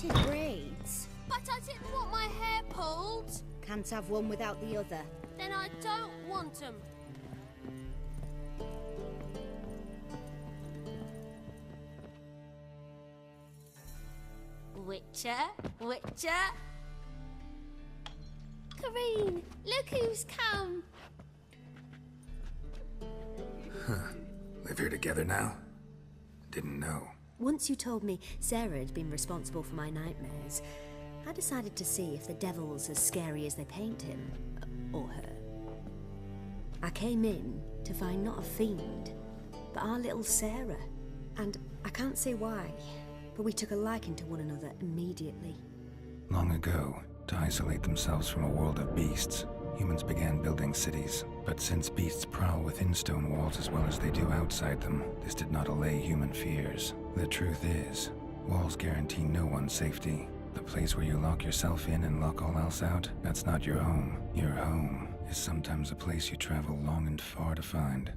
wanted braids. But I didn't want my hair pulled. Can't have one without the other. Then I don't want them. Witcher, Witcher. Kareen, look who's come. Live here together now? Didn't know. Once you told me Sarah had been responsible for my nightmares, I decided to see if the devil's as scary as they paint him. Or her. I came in to find not a fiend, but our little Sarah. And I can't say why, but we took a liking to one another immediately. Long ago, to isolate themselves from a world of beasts, humans began building cities. But since beasts prowl within stone walls as well as they do outside them, this did not allay human fears. The truth is, walls guarantee no one's safety. The place where you lock yourself in and lock all else out, that's not your home. Your home is sometimes a place you travel long and far to find.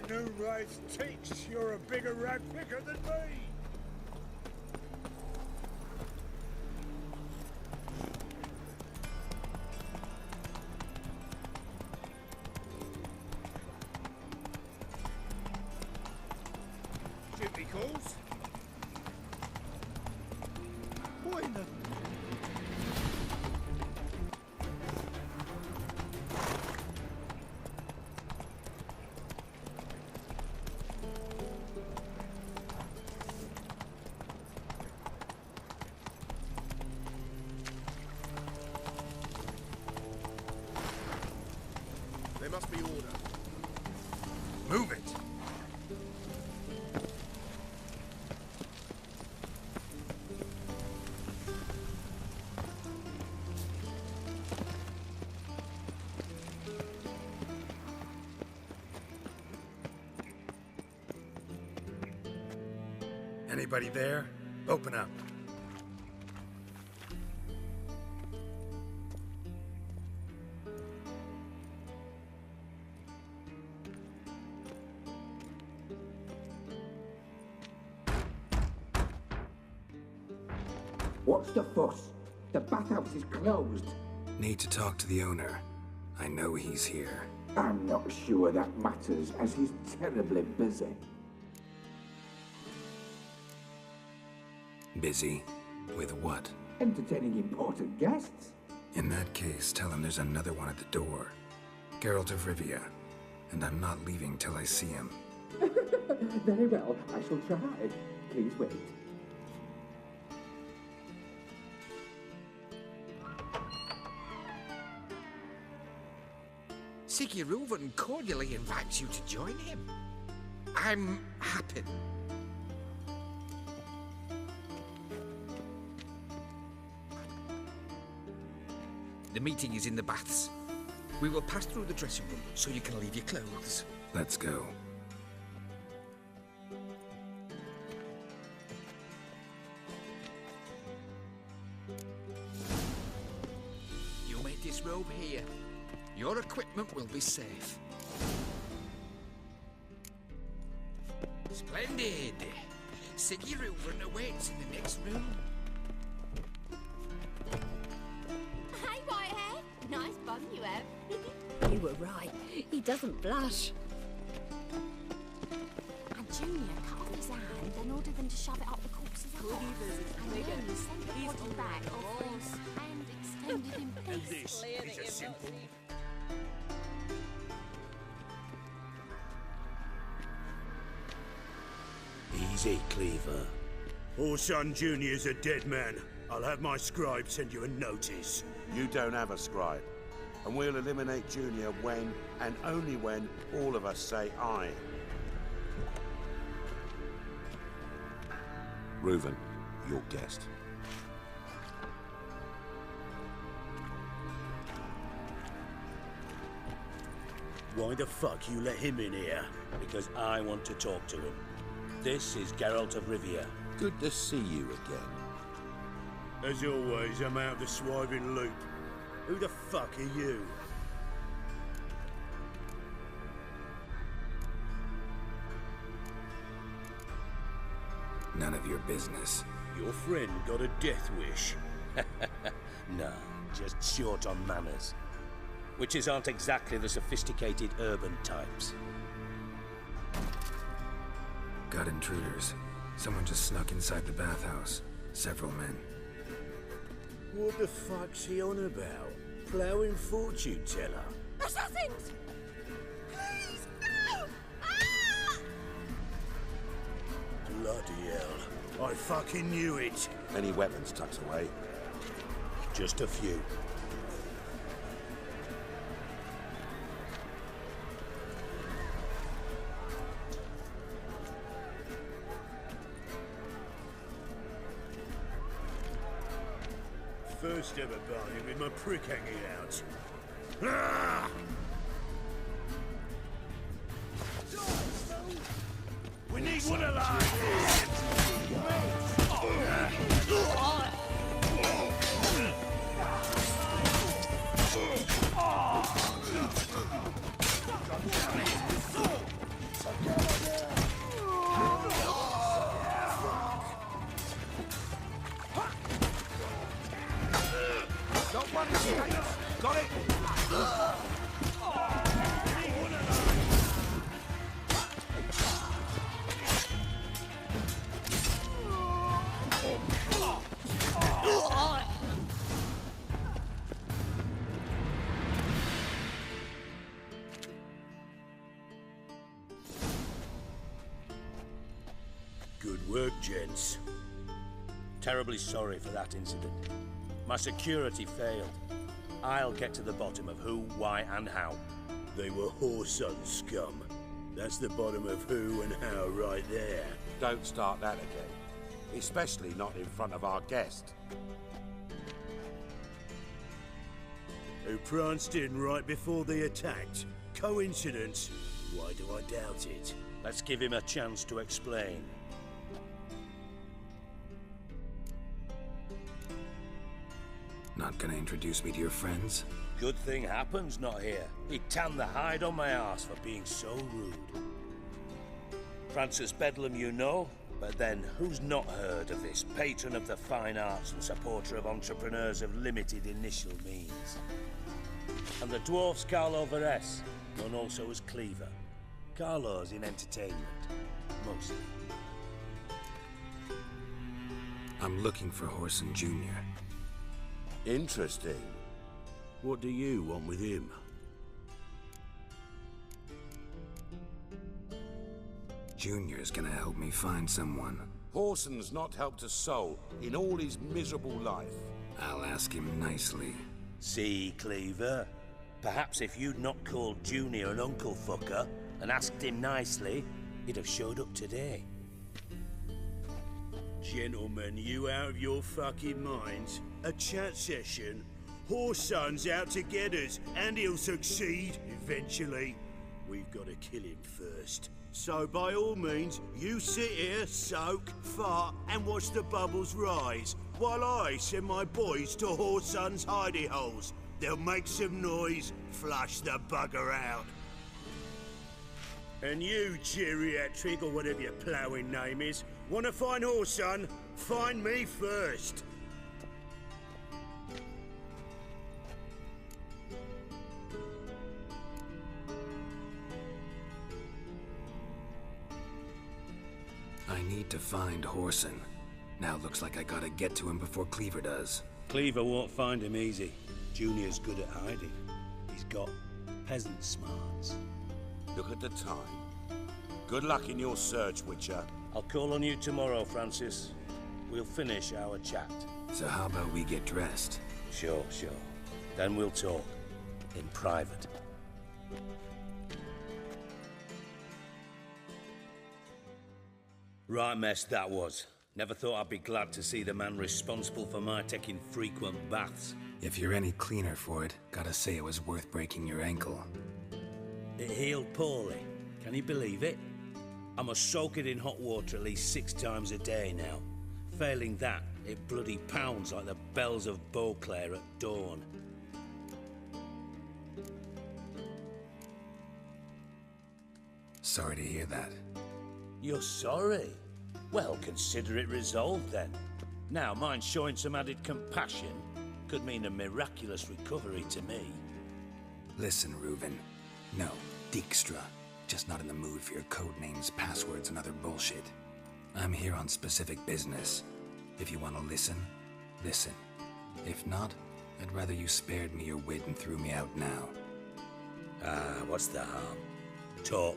Noonrise teaks, you're a bigger rag picker than me! Duty calls? Why in the... There must be order. Move it! Anybody there? Open up. What's the fuss? The bathhouse is closed. Need to talk to the owner. I know he's here. I'm not sure that matters, as he's terribly busy. Busy? With what? Entertaining important guests. In that case, tell him there's another one at the door. Geralt of Rivia. And I'm not leaving till I see him. Very well, I shall try. Please wait. Siguruvin cordially invites you to join him. I'm happy. The meeting is in the baths. We will pass through the dressing room so you can leave your clothes. Let's go. You may disrobe here. Your equipment will be safe. Splendid! Siguruvin awaits in the next room. Hey, Whitehair. Nice bum you have. You were right. He doesn't blush. Junior cut off his hand and ordered them to shove it up the corpse's ass. And then he sent the body back off his hand extended in And peace. this is a simple... Easy, Cleaver. Orson Jr.'s a dead man. I'll have my scribe send you a notice. You don't have a scribe. And we'll eliminate Junior when, and only when, all of us say aye. Reuven, your guest. Why the fuck you let him in here? Because I want to talk to him. This is Geralt of Rivia. Good to see you again. As always, I'm out of the swiving loop. Who the fuck are you? None of your business. Your friend got a death wish. No, just short on manners. Witches aren't exactly the sophisticated urban types. Got intruders. Someone just snuck inside the bathhouse. Several men. What the fuck's he on about? Ploughing fortune teller? Assassins! Please, no! Ah! Bloody hell. I fucking knew it. Any weapons tucked away? Just a few. First ever bargain with my prick hanging out. Ah! We need one alive! Got one escape. Got it. Good work, gents. Terribly sorry for that incident. My security failed. I'll get to the bottom of who, why, and how. They were Whoreson scum. That's the bottom of who and how right there. Don't start that again. Especially not in front of our guest. Who pranced in right before they attacked. Coincidence? Why do I doubt it? Let's give him a chance to explain. Not gonna introduce me to your friends? Good thing happens not here. He tanned the hide on my arse for being so rude. Francis Bedlam you know, but then who's not heard of this patron of the fine arts and supporter of entrepreneurs of limited initial means? And the dwarf's Carlo Veres, known also as Cleaver. Carlo's in entertainment, mostly. I'm looking for Whoreson Jr. Interesting. What do you want with him? Junior's gonna help me find someone. Whoreson's not helped a soul in all his miserable life. I'll ask him nicely. See, Cleaver? Perhaps if you'd not called Junior an uncle fucker and asked him nicely, he'd have showed up today. Gentlemen, you out of your fucking minds? A chat session? Whoreson's out to get us, and he'll succeed eventually. We've got to kill him first. So by all means, you sit here, soak, fart, and watch the bubbles rise, while I send my boys to Whoreson's hidey holes. They'll make some noise, flush the bugger out. And you, geriatric, or whatever your ploughing name is, want to find Whoreson? Find me first. need to find Whoreson. Now looks like I gotta get to him before Cleaver does. Cleaver won't find him easy. Junior's good at hiding. He's got peasant smarts. Look at the time. Good luck in your search, Witcher. I'll call on you tomorrow, Francis. We'll finish our chat. So how about we get dressed? Sure. Then we'll talk. In private. Right mess that was. Never thought I'd be glad to see the man responsible for my taking frequent baths. If you're any cleaner for it, gotta say it was worth breaking your ankle. It healed poorly. Can you believe it? I must soak it in hot water at least 6 times a day now. Failing that, it bloody pounds like the bells of Beauclair at dawn. Sorry to hear that. You're sorry? Well, consider it resolved then. Now, mind showing some added compassion could mean a miraculous recovery to me. Listen, Reuven. No, Dijkstra. Just not in the mood for your code names, passwords, and other bullshit. I'm here on specific business. If you want to listen, listen. If not, I'd rather you spared me your wit and threw me out now. What's the harm? Talk.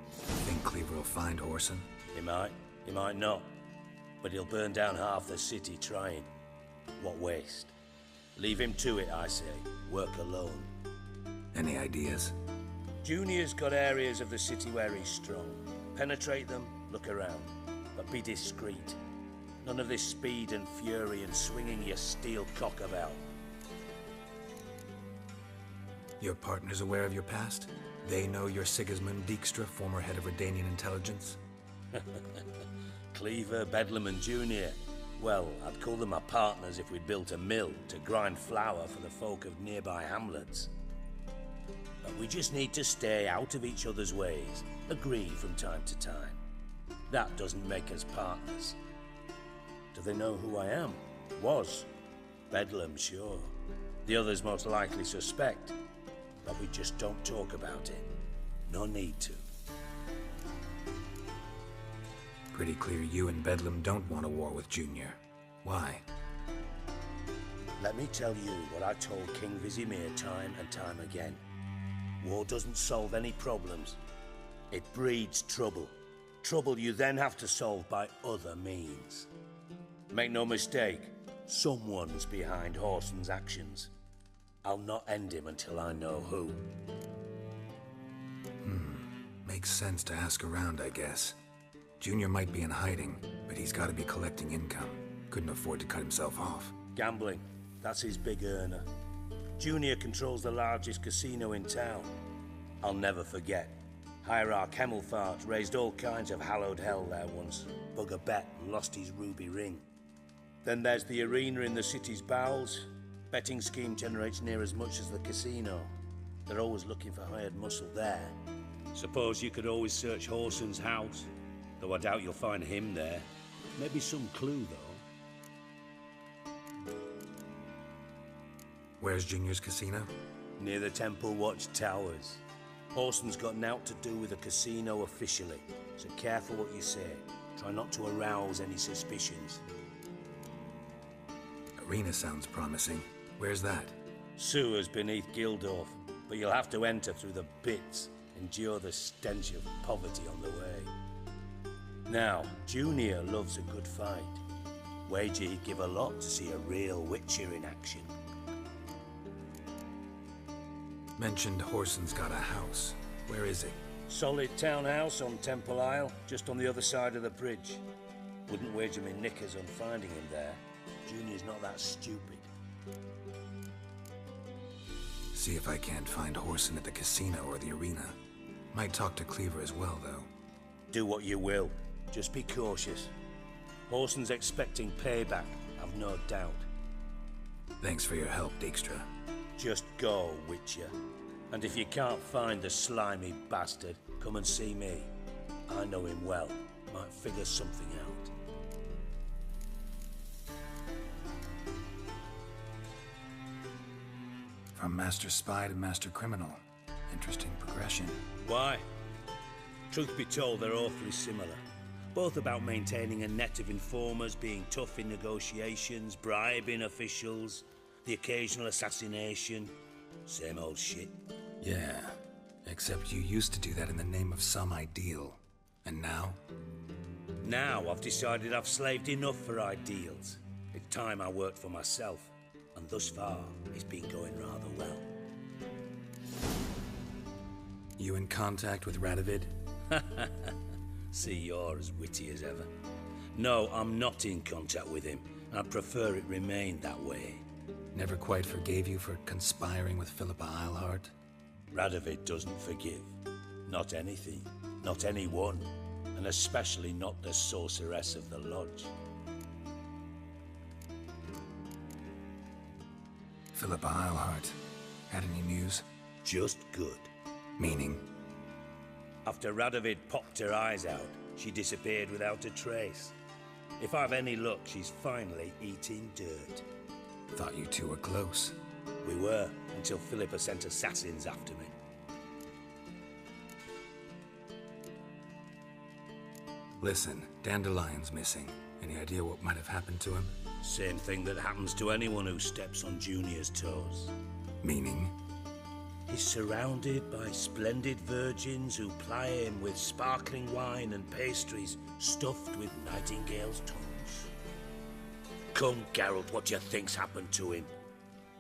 Think Cleaver will find Whoreson? He might not. But he'll burn down half the city trying. What waste? Leave him to it, I say. Work alone. Any ideas? Junior's got areas of the city where he's strong. Penetrate them, look around. But be discreet. None of this speed and fury and swinging your steel cock about. Your partner's aware of your past? They know you're Sigismund Dijkstra, former head of Redanian intelligence? Cleaver, Bedlam and Junior. Well, I'd call them my partners if we'd built a mill to grind flour for the folk of nearby hamlets. But we just need to stay out of each other's ways, agree from time to time. That doesn't make us partners. Do they know who I am? Was. Bedlam, sure. The others most likely suspect. But we just don't talk about it. No need to. Pretty clear you and Bedlam don't want a war with Junior. Why? Let me tell you what I told King Vizimir time and time again. War doesn't solve any problems. It breeds trouble. Trouble you then have to solve by other means. Make no mistake, someone's behind Whoreson's actions. I'll not end him until I know who. Makes sense to ask around, I guess. Junior might be in hiding, but he's gotta be collecting income. Couldn't afford to cut himself off. Gambling, that's his big earner. Junior controls the largest casino in town. I'll never forget. Hierarch Hemmelfart raised all kinds of hallowed hell there once. Bugger bet and lost his ruby ring. Then there's the arena in the city's bowels. Betting scheme generates near as much as the casino. They're always looking for hired muscle there. Suppose you could always search Whoreson's house, though I doubt you'll find him there. Maybe some clue, though. Where's Junior's casino? Near the Temple Watch Towers. Whoreson's got nought to do with the casino officially, so careful what you say. Try not to arouse any suspicions. Arena sounds promising. Where's that? Sewers beneath Gildorf, but you'll have to enter through the bits, endure the stench of poverty on the way. Now, Junior loves a good fight. Wager he'd give a lot to see a real Witcher in action. Mentioned Whoreson's got a house. Where is it? Solid townhouse on Temple Isle, just on the other side of the bridge. Wouldn't wager me knickers on finding him there. Junior's not that stupid. See if I can't find Whoreson at the casino or the arena. Might talk to Cleaver as well, though. Do what you will. Just be cautious. Whoreson's expecting payback, I've no doubt. Thanks for your help, Dijkstra. Just go, Witcher. And if you can't find the slimy bastard, come and see me. I know him well. Might figure something out. From Master Spy to Master Criminal. Interesting progression. Why? Truth be told, they're awfully similar. Both about maintaining a net of informers, being tough in negotiations, bribing officials, the occasional assassination. Same old shit. Yeah, except you used to do that in the name of some ideal. And now? Now I've decided I've slaved enough for ideals. It's time I worked for myself. And thus far, it's been going rather well. You in contact with Radovid? See, you're as witty as ever. No, I'm not in contact with him. I'd prefer it remained that way. Never quite forgave you for conspiring with Philippa Eilhart? Radovid doesn't forgive. Not anything. Not anyone. And especially not the sorceress of the lodge. Philippa Eilhart. Had any news? Just good. Meaning? After Radovid popped her eyes out, she disappeared without a trace. If I've any luck, she's finally eating dirt. Thought you two were close. We were, until Philippa sent assassins after me. Listen, Dandelion's missing. Any idea what might have happened to him? Same thing that happens to anyone who steps on Junior's toes. Meaning? He's surrounded by splendid virgins who ply him with sparkling wine and pastries stuffed with nightingales' tongues. Come, Geralt, what do you think's happened to him?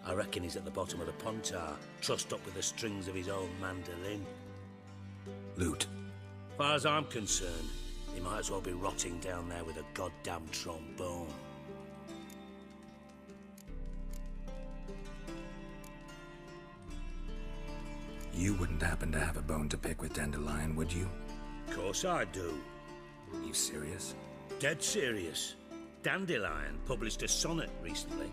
I reckon he's at the bottom of the Pontar, trussed up with the strings of his own mandolin. Loot. As far as I'm concerned, he might as well be rotting down there with a goddamn trombone. You wouldn't happen to have a bone to pick with Dandelion, would you? Of course I do. You serious? Dead serious. Dandelion published a sonnet recently.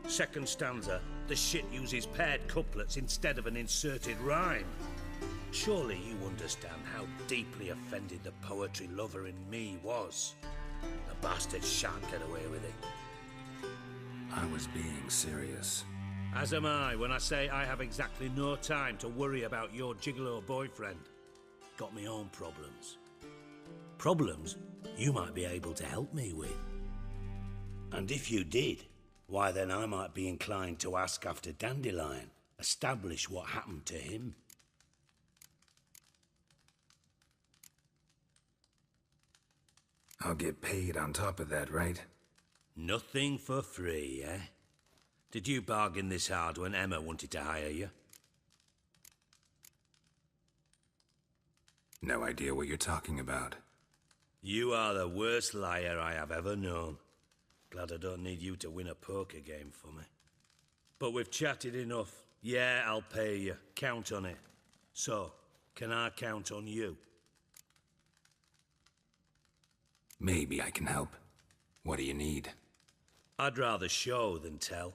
Second stanza, the shit uses paired couplets instead of an inserted rhyme. Surely you understand how deeply offended the poetry lover in me was. The bastard shan't get away with it. I was being serious. As am I when I say I have exactly no time to worry about your gigolo boyfriend. Got me own problems. Problems you might be able to help me with. And if you did, why then I might be inclined to ask after Dandelion, establish what happened to him. I'll get paid on top of that, right? Nothing for free, eh? Did you bargain this hard when Emma wanted to hire you? No idea what you're talking about. You are the worst liar I have ever known. Glad I don't need you to win a poker game for me. But we've chatted enough. Yeah, I'll pay you. Count on it. So, can I count on you? Maybe I can help. What do you need? I'd rather show than tell.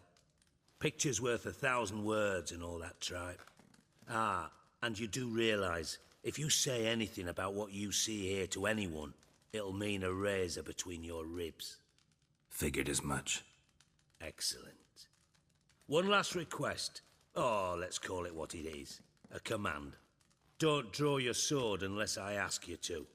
Picture's worth 1,000 words and all that tripe. Ah, and you do realise, if you say anything about what you see here to anyone, it'll mean a razor between your ribs. Figured as much. Excellent. One last request. Oh, let's call it what it is. A command. Don't draw your sword unless I ask you to.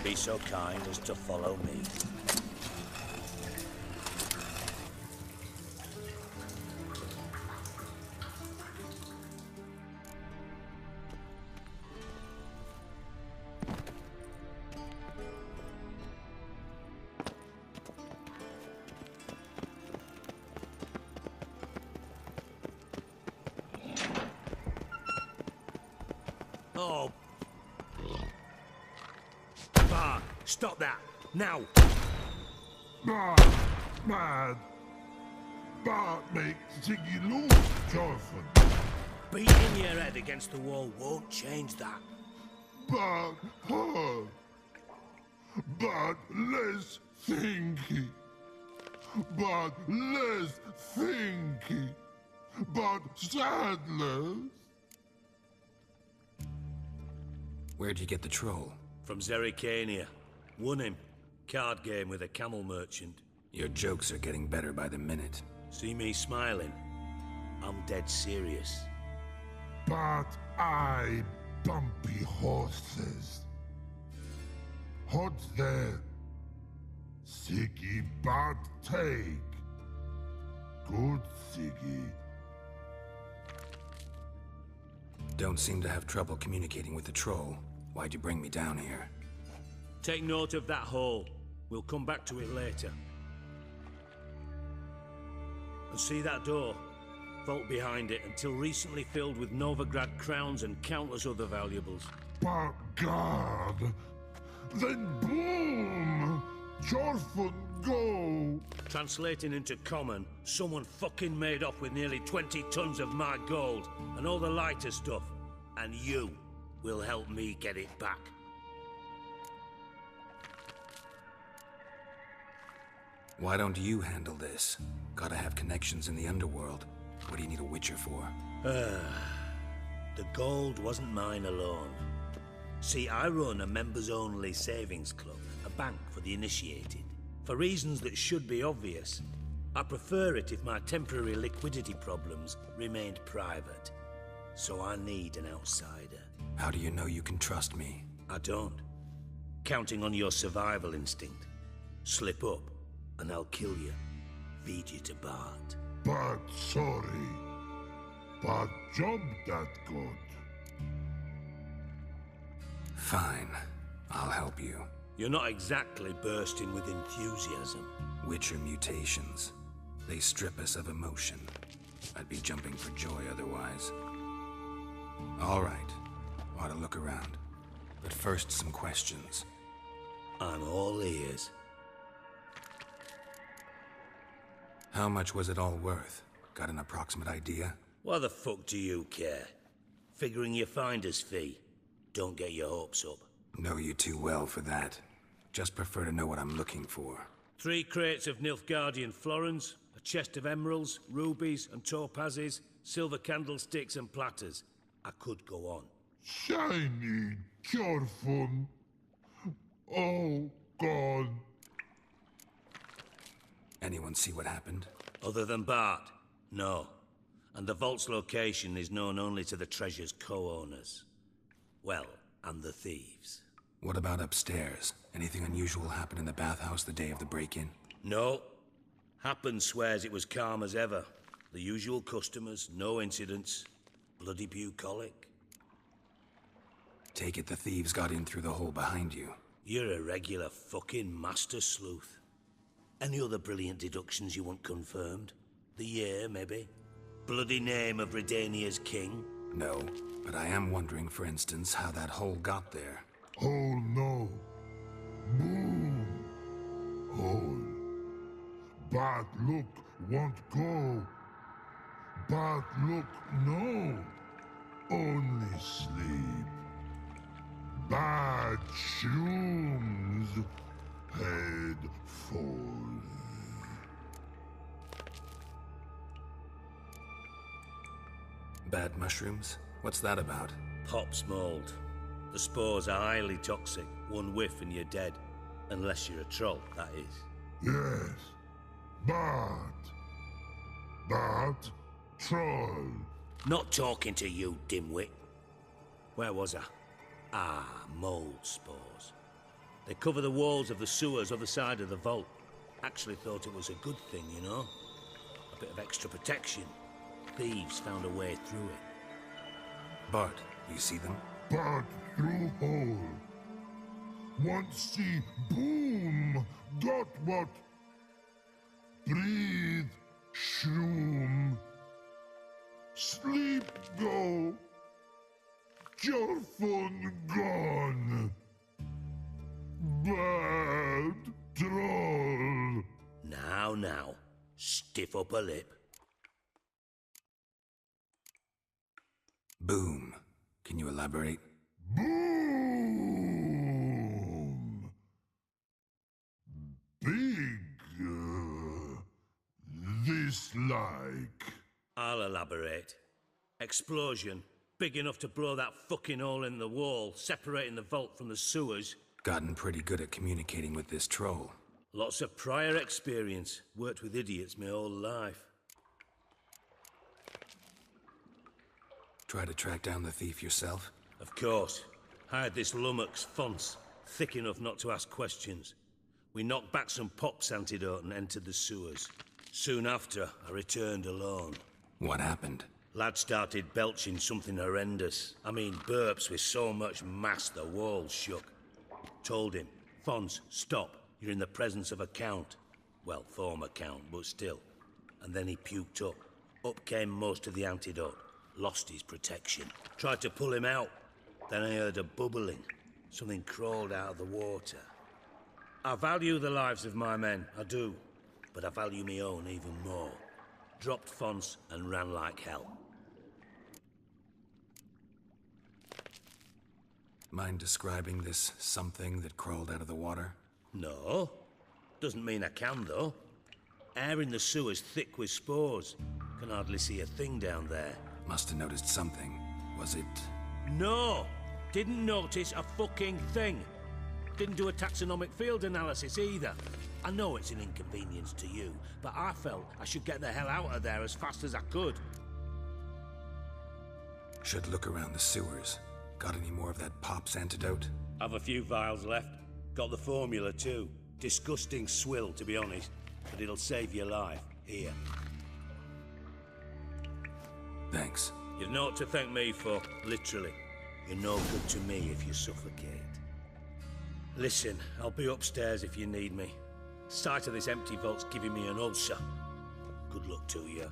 Be so kind as to follow me. Oh. Bart, stop that! Now! Bad. Bart makes Ziggy lose, Jonathan. Beating your head against the wall won't change that. Bart hard. But less thinky. but less thinky, but sadless. Where'd you get the troll? From Zerrikania. Won him. Card game with a camel merchant. Your jokes are getting better by the minute. See me smiling? I'm dead serious. But I bumpy horses. Hot there. Siggy bad take. Good Siggy. Don't seem to have trouble communicating with the troll. Why'd you bring me down here? Take note of that hole. We'll come back to it later. And see that door? Vault behind it, until recently filled with Novigrad crowns and countless other valuables. But God, then boom! Jorfun go! Translating into common, someone fucking made off with nearly 20 tons of my gold, and all the lighter stuff. And you will help me get it back. Why don't you handle this? Gotta have connections in the underworld. What do you need a witcher for? The gold wasn't mine alone. See, I run a members-only savings club, a bank for the initiated. For reasons that should be obvious, I prefer it if my temporary liquidity problems remained private. So I need an outsider. How do you know you can trust me? I don't. Counting on your survival instinct. Slip up, and I'll kill you. Feed you to Bart. But sorry. But job that good. Fine. I'll help you. You're not exactly bursting with enthusiasm. Witcher mutations. They strip us of emotion. I'd be jumping for joy otherwise. All right. Ought to look around. But first, some questions. I'm all ears. How much was it all worth? Got an approximate idea? Why the fuck do you care? Figuring your finder's fee. Don't get your hopes up. Know you too well for that. Just prefer to know what I'm looking for. 3 crates of Nilfgaardian florins, a chest of emeralds, rubies and topazes, silver candlesticks and platters. I could go on. Shiny Jorfun. Oh, God. Anyone see what happened? Other than Bart? No. And the vault's location is known only to the treasure's co-owners. Well, and the thieves. What about upstairs? Anything unusual happen in the bathhouse the day of the break-in? No. Happen swears it was calm as ever. The usual customers, no incidents. Bloody bucolic. Take it the thieves got in through the hole behind you. You're a regular fucking master sleuth. Any other brilliant deductions you want confirmed? The year, maybe? Bloody name of Redania's king? No, but I am wondering, for instance, how that hole got there. Oh no. Boom. Hole. Bad look won't go. Bad look no. Only sleep. Bad shrooms. Head falls. Bad mushrooms? What's that about? Pop's mold. The spores are highly toxic. One whiff and you're dead. Unless you're a troll, that is. Yes. Bad. Bad troll. Not talking to you, dimwit. Where was I? Ah, mold spores. They cover the walls of the sewers other side of the vault. Actually thought it was a good thing, you know? A bit of extra protection. Thieves found a way through it. Bart, you see them? Bad through hole. Once see boom. Got what? Breathe. Shroom. Sleep go. Jorfun gone. Bad troll. Now. Stiff up a lip. Boom. Can you elaborate? Boom. Big. elaborate. Explosion, big enough to blow that fucking hole in the wall, separating the vault from the sewers. Gotten pretty good at communicating with this troll. Lots of prior experience. Worked with idiots my whole life. Try to track down the thief yourself? Of course. Hired this lummox, Fonce, thick enough not to ask questions. We knocked back some pops antidote and entered the sewers. Soon after, I returned alone. What happened? Lad started belching something horrendous. I mean, burps with so much mass the walls shook. Told him, Fonce, stop. You're in the presence of a count. Well, former count, but still. And then he puked up. Up came most of the antidote. Lost his protection. Tried to pull him out. Then I heard a bubbling. Something crawled out of the water. I value the lives of my men, I do. But I value my own even more. Dropped Fonce and ran like hell. Mind describing this something that crawled out of the water? No. Doesn't mean I can, though. Air in the sewer's thick with spores. Can hardly see a thing down there. Must have noticed something. Was it... No! Didn't notice a fucking thing. Didn't do a taxonomic field analysis either. I know it's an inconvenience to you, but I felt I should get the hell out of there as fast as I could. Should look around the sewers. Got any more of that pop's antidote? Have a few vials left. Got the formula too. Disgusting swill, to be honest. But it'll save your life. Here. Thanks. You've naught to thank me for, literally. You're no good to me if you suffocate. Listen, I'll be upstairs if you need me. Sight of this empty vault's giving me an ulcer. Good luck to you.